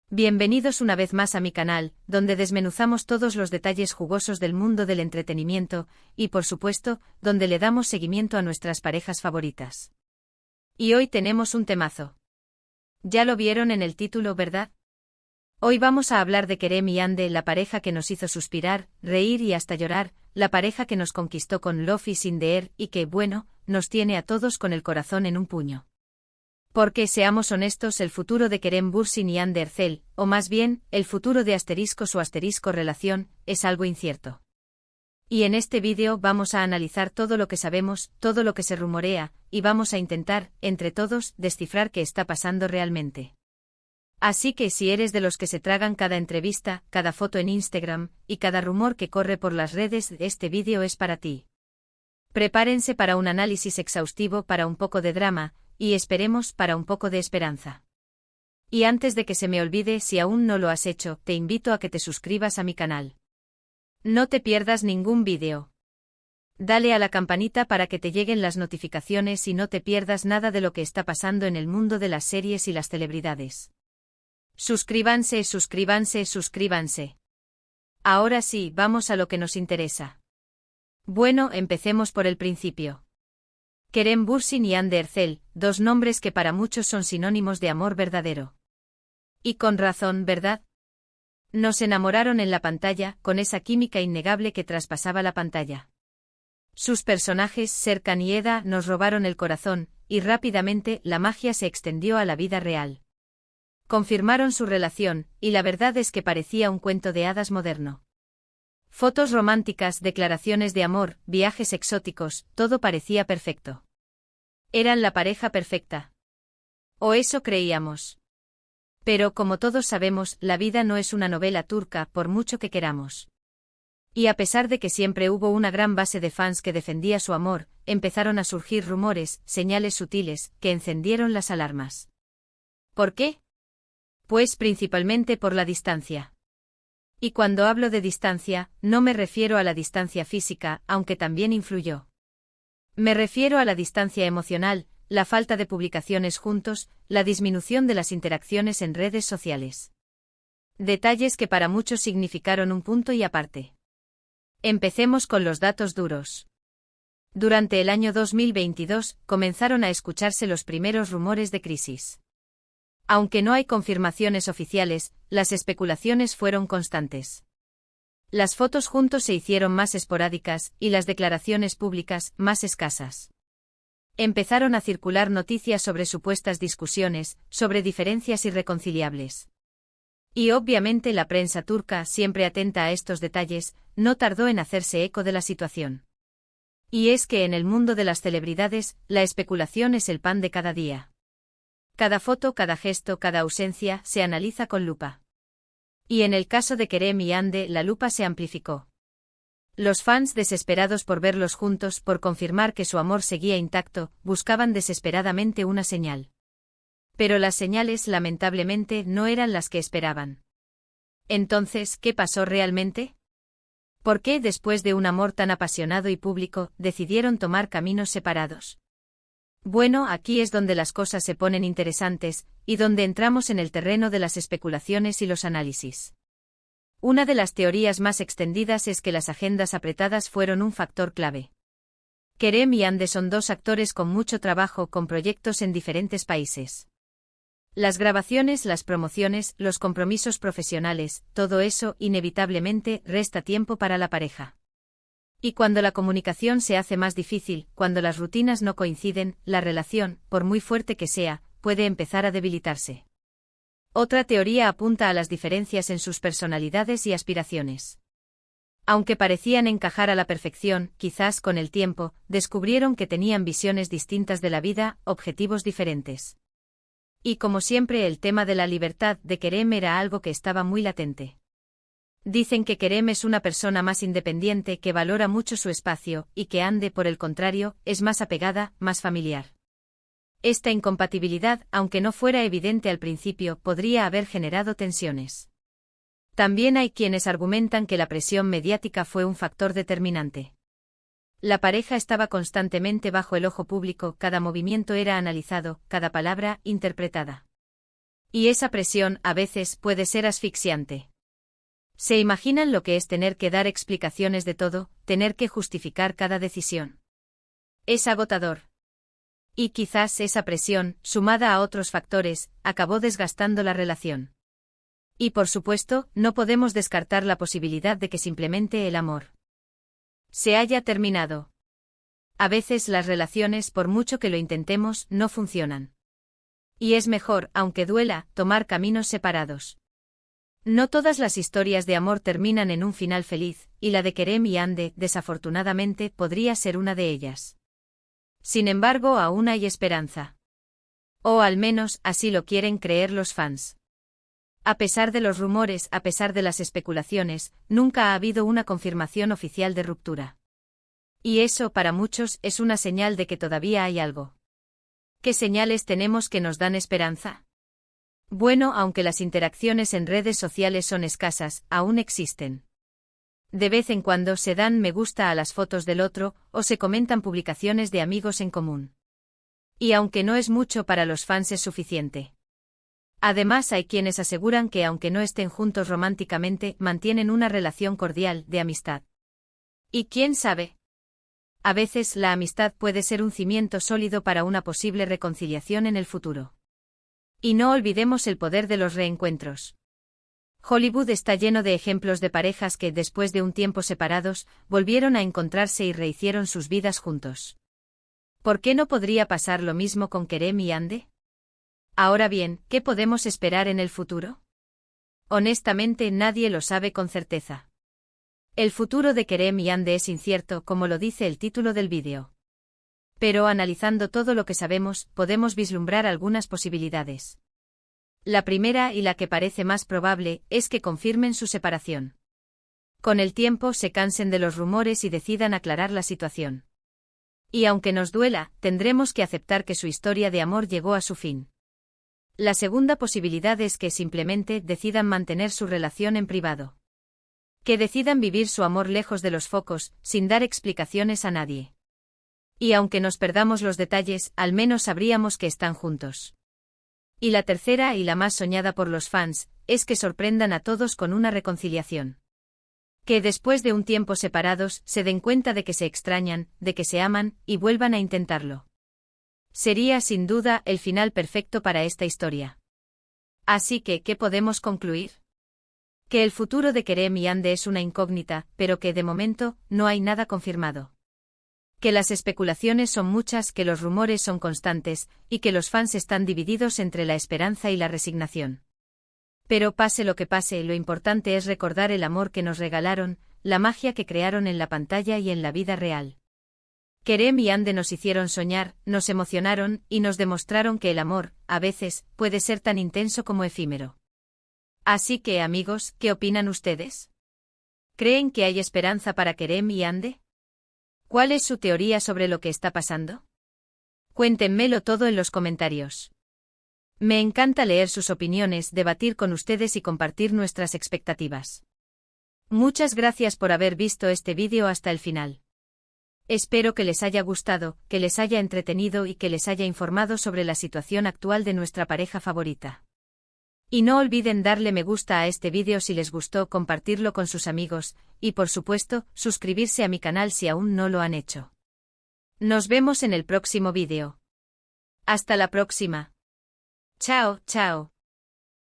Bienvenidos una vez más a mi canal, donde desmenuzamos todos los detalles jugosos del mundo del entretenimiento, y por supuesto, donde le damos seguimiento a nuestras parejas favoritas. Y hoy tenemos un temazo. Ya lo vieron en el título, ¿verdad? Hoy vamos a hablar de Kerem y Hande, la pareja que nos hizo suspirar, reír y hasta llorar, la pareja que nos conquistó con Love is in the air y que, bueno, nos tiene a todos con el corazón en un puño. Porque, seamos honestos, el futuro de Kerem Bürsin y Hande Erçel, o más bien, el futuro de su relación, es algo incierto. Y en este vídeo vamos a analizar todo lo que sabemos, todo lo que se rumorea, y vamos a intentar, entre todos, descifrar qué está pasando realmente. Así que si eres de los que se tragan cada entrevista, cada foto en Instagram, y cada rumor que corre por las redes, este vídeo es para ti. Prepárense para un análisis exhaustivo, para un poco de drama, y esperemos para un poco de esperanza. Y antes de que se me olvide, si aún no lo has hecho, te invito a que te suscribas a mi canal. No te pierdas ningún vídeo. Dale a la campanita para que te lleguen las notificaciones y no te pierdas nada de lo que está pasando en el mundo de las series y las celebridades. Suscríbanse, suscríbanse, suscríbanse. Ahora sí, vamos a lo que nos interesa. Bueno, empecemos por el principio. Kerem Bürsin y Hande Erçel, dos nombres que para muchos son sinónimos de amor verdadero. Y con razón, ¿verdad? Nos enamoraron en la pantalla, con esa química innegable que traspasaba la pantalla. Sus personajes, Serkan y Eda, nos robaron el corazón, y rápidamente la magia se extendió a la vida real. Confirmaron su relación, y la verdad es que parecía un cuento de hadas moderno. Fotos románticas, declaraciones de amor, viajes exóticos, todo parecía perfecto. Eran la pareja perfecta. O eso creíamos. Pero como todos sabemos, la vida no es una novela turca, por mucho que queramos. Y a pesar de que siempre hubo una gran base de fans que defendía su amor, empezaron a surgir rumores, señales sutiles, que encendieron las alarmas. ¿Por qué? Pues principalmente por la distancia. Y cuando hablo de distancia, no me refiero a la distancia física, aunque también influyó. Me refiero a la distancia emocional, la falta de publicaciones juntos, la disminución de las interacciones en redes sociales. Detalles que para muchos significaron un punto y aparte. Empecemos con los datos duros. Durante el año 2022, comenzaron a escucharse los primeros rumores de crisis. Aunque no hay confirmaciones oficiales, las especulaciones fueron constantes. Las fotos juntos se hicieron más esporádicas, y las declaraciones públicas, más escasas. Empezaron a circular noticias sobre supuestas discusiones, sobre diferencias irreconciliables. Y obviamente la prensa turca, siempre atenta a estos detalles, no tardó en hacerse eco de la situación. Y es que en el mundo de las celebridades, la especulación es el pan de cada día. Cada foto, cada gesto, cada ausencia, se analiza con lupa. Y en el caso de Kerem y Hande, la lupa se amplificó. Los fans, desesperados por verlos juntos, por confirmar que su amor seguía intacto, buscaban desesperadamente una señal. Pero las señales, lamentablemente, no eran las que esperaban. Entonces, ¿qué pasó realmente? ¿Por qué, después de un amor tan apasionado y público, decidieron tomar caminos separados? Bueno, aquí es donde las cosas se ponen interesantes, y donde entramos en el terreno de las especulaciones y los análisis. Una de las teorías más extendidas es que las agendas apretadas fueron un factor clave. Kerem y Hande son dos actores con mucho trabajo, con proyectos en diferentes países. Las grabaciones, las promociones, los compromisos profesionales, todo eso, inevitablemente, resta tiempo para la pareja. Y cuando la comunicación se hace más difícil, cuando las rutinas no coinciden, la relación, por muy fuerte que sea, puede empezar a debilitarse. Otra teoría apunta a las diferencias en sus personalidades y aspiraciones. Aunque parecían encajar a la perfección, quizás con el tiempo, descubrieron que tenían visiones distintas de la vida, objetivos diferentes. Y como siempre, el tema de la libertad de Kerem era algo que estaba muy latente. Dicen que Kerem es una persona más independiente, que valora mucho su espacio, y que Hande, por el contrario, es más apegada, más familiar. Esta incompatibilidad, aunque no fuera evidente al principio, podría haber generado tensiones. También hay quienes argumentan que la presión mediática fue un factor determinante. La pareja estaba constantemente bajo el ojo público, cada movimiento era analizado, cada palabra interpretada. Y esa presión, a veces, puede ser asfixiante. ¿Se imaginan lo que es tener que dar explicaciones de todo, tener que justificar cada decisión? Es agotador. Y quizás esa presión, sumada a otros factores, acabó desgastando la relación. Y por supuesto, no podemos descartar la posibilidad de que simplemente el amor se haya terminado. A veces las relaciones, por mucho que lo intentemos, no funcionan. Y es mejor, aunque duela, tomar caminos separados. No todas las historias de amor terminan en un final feliz, y la de Kerem y Ande, desafortunadamente, podría ser una de ellas. Sin embargo, aún hay esperanza. O al menos, así lo quieren creer los fans. A pesar de los rumores, a pesar de las especulaciones, nunca ha habido una confirmación oficial de ruptura. Y eso, para muchos, es una señal de que todavía hay algo. ¿Qué señales tenemos que nos dan esperanza? Bueno, aunque las interacciones en redes sociales son escasas, aún existen. De vez en cuando se dan me gusta a las fotos del otro, o se comentan publicaciones de amigos en común. Y aunque no es mucho para los fans es suficiente. Además hay quienes aseguran que aunque no estén juntos románticamente, mantienen una relación cordial, de amistad. ¿Y quién sabe? A veces la amistad puede ser un cimiento sólido para una posible reconciliación en el futuro. Y no olvidemos el poder de los reencuentros. Hollywood está lleno de ejemplos de parejas que, después de un tiempo separados, volvieron a encontrarse y rehicieron sus vidas juntos. ¿Por qué no podría pasar lo mismo con Kerem y Ande? Ahora bien, ¿qué podemos esperar en el futuro? Honestamente, nadie lo sabe con certeza. El futuro de Kerem y Ande es incierto, como lo dice el título del vídeo. Pero analizando todo lo que sabemos, podemos vislumbrar algunas posibilidades. La primera, y la que parece más probable, es que confirmen su separación. Con el tiempo se cansen de los rumores y decidan aclarar la situación. Y aunque nos duela, tendremos que aceptar que su historia de amor llegó a su fin. La segunda posibilidad es que simplemente decidan mantener su relación en privado. Que decidan vivir su amor lejos de los focos, sin dar explicaciones a nadie. Y aunque nos perdamos los detalles, al menos sabríamos que están juntos. Y la tercera, y la más soñada por los fans, es que sorprendan a todos con una reconciliación. Que después de un tiempo separados, se den cuenta de que se extrañan, de que se aman, y vuelvan a intentarlo. Sería, sin duda, el final perfecto para esta historia. Así que, ¿qué podemos concluir? Que el futuro de Kerem y Ande es una incógnita, pero que, de momento, no hay nada confirmado. Que las especulaciones son muchas, que los rumores son constantes, y que los fans están divididos entre la esperanza y la resignación. Pero pase lo que pase, lo importante es recordar el amor que nos regalaron, la magia que crearon en la pantalla y en la vida real. Kerem y Ande nos hicieron soñar, nos emocionaron, y nos demostraron que el amor, a veces, puede ser tan intenso como efímero. Así que, amigos, ¿qué opinan ustedes? ¿Creen que hay esperanza para Kerem y Ande? ¿Cuál es su teoría sobre lo que está pasando? Cuéntenmelo todo en los comentarios. Me encanta leer sus opiniones, debatir con ustedes y compartir nuestras expectativas. Muchas gracias por haber visto este vídeo hasta el final. Espero que les haya gustado, que les haya entretenido y que les haya informado sobre la situación actual de nuestra pareja favorita. Y no olviden darle me gusta a este vídeo si les gustó, compartirlo con sus amigos, y por supuesto, suscribirse a mi canal si aún no lo han hecho. Nos vemos en el próximo vídeo. Hasta la próxima. Chao, chao.